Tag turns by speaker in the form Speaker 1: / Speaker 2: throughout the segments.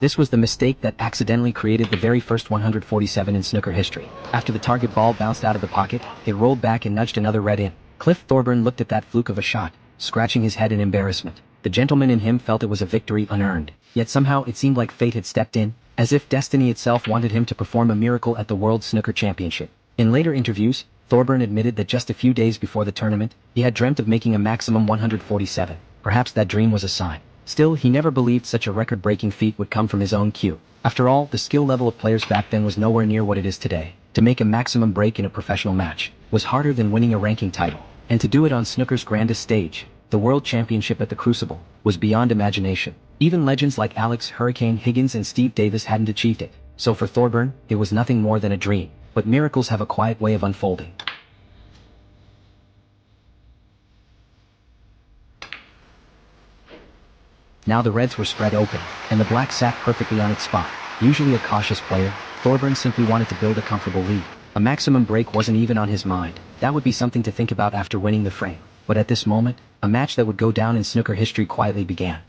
Speaker 1: This was the mistake that accidentally created the very first 147 in snooker history. After the target ball bounced out of the pocket, it rolled back and nudged another red in. Cliff Thorburn looked at that fluke of a shot, scratching his head in embarrassment. The gentleman in him felt it was a victory unearned. Yet somehow it seemed like fate had stepped in, as if destiny itself wanted him to perform a miracle at the World Snooker Championship. In later interviews, Thorburn admitted that just a few days before the tournament, he had dreamt of making a maximum 147. Perhaps that dream was a sign. Still, he never believed such a record-breaking feat would come from his own cue. After all, the skill level of players back then was nowhere near what it is today. To make a maximum break in a professional match was harder than winning a ranking title. And to do it on snooker's grandest stage, the World Championship at the Crucible, was beyond imagination. Even legends like Alex Hurricane Higgins and Steve Davis hadn't achieved it. So for Thorburn, it was nothing more than a dream. But miracles have a quiet way of unfolding. Now the reds were spread open, and the black sat perfectly on its spot. Usually a cautious player, Thorburn simply wanted to build a comfortable lead. A maximum break wasn't even on his mind. That would be something to think about after winning the frame. But at this moment, a match that would go down in snooker history quietly began.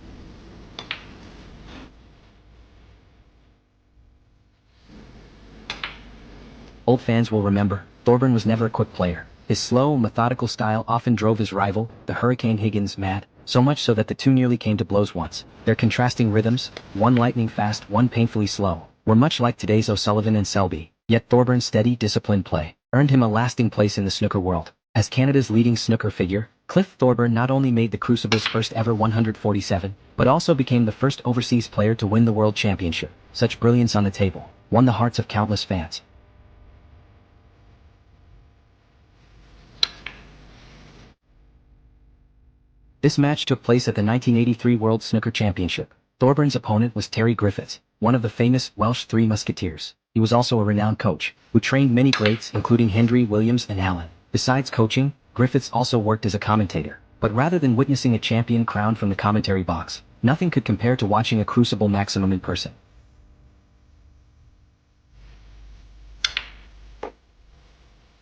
Speaker 1: Old fans will remember, Thorburn was never a quick player. His slow, methodical style often drove his rival, the Hurricane Higgins, mad. So much so that the two nearly came to blows once. Their contrasting rhythms, one lightning fast, one painfully slow, were much like today's O'Sullivan and Selby. Yet Thorburn's steady, disciplined play earned him a lasting place in the snooker world. As Canada's leading snooker figure, Cliff Thorburn not only made the Crucible's first ever 147, but also became the first overseas player to win the World Championship. Such brilliance on the table won the hearts of countless fans. This match took place at the 1983 World Snooker Championship. Thorburn's opponent was Terry Griffin, one of the famous Welsh Three Musketeers. He was also a renowned coach, who trained many greats including Hendry, Williams, and Allen. Besides coaching, Griffiths also worked as a commentator. But rather than witnessing a champion crowned from the commentary box, nothing could compare to watching a Crucible maximum in person.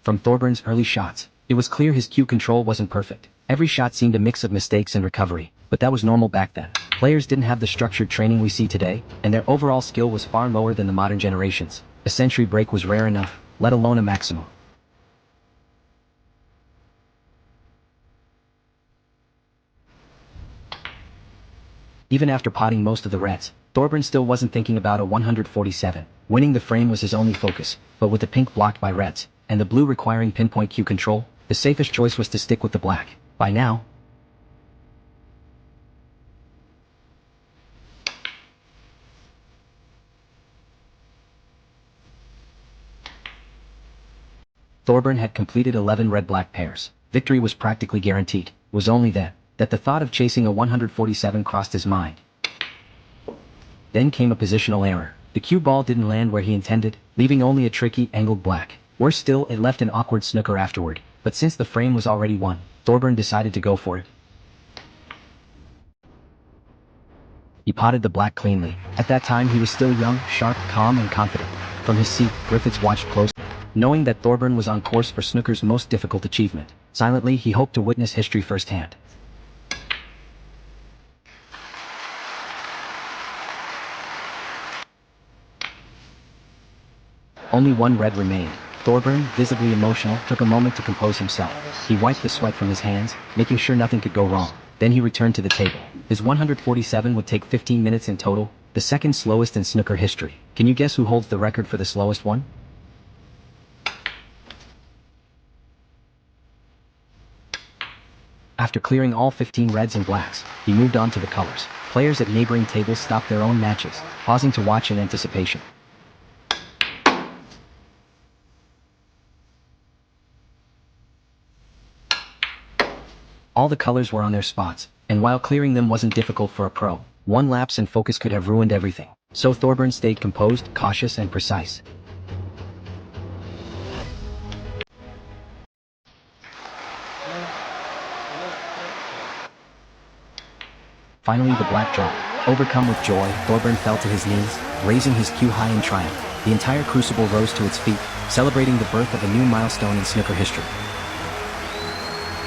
Speaker 1: From Thorburn's early shots, it was clear his cue control wasn't perfect. Every shot seemed a mix of mistakes and recovery, but that was normal back then. Players didn't have the structured training we see today, and their overall skill was far lower than the modern generations. A century break was rare enough, let alone a maximum. Even after potting most of the reds, Thorburn still wasn't thinking about a 147. Winning the frame was his only focus, but with the pink blocked by reds, and the blue requiring pinpoint cue control, the safest choice was to stick with the black. By now, Thorburn had completed 11 red-black pairs. Victory was practically guaranteed. It was only then that the thought of chasing a 147 crossed his mind. Then came a positional error. The cue ball didn't land where he intended, leaving only a tricky, angled black. Worse still, it left an awkward snooker afterward. But since the frame was already won, Thorburn decided to go for it. He potted the black cleanly. At that time he was still young, sharp, calm, and confident. From his seat, Griffiths watched closely. Knowing that Thorburn was on course for snooker's most difficult achievement, silently he hoped to witness history firsthand. Only one red remained. Thorburn, visibly emotional, took a moment to compose himself. He wiped the sweat from his hands, making sure nothing could go wrong. Then he returned to the table. His 147 would take 15 minutes in total, the second slowest in snooker history. Can you guess who holds the record for the slowest one? After clearing all 15 reds and blacks, he moved on to the colors. Players at neighboring tables stopped their own matches, pausing to watch in anticipation. All the colors were on their spots, and while clearing them wasn't difficult for a pro, one lapse in focus could have ruined everything. So Thorburn stayed composed, cautious, and precise. Finally the black dropped. Overcome with joy, Thorburn fell to his knees, raising his cue high in triumph. The entire Crucible rose to its feet, celebrating the birth of a new milestone in snooker history.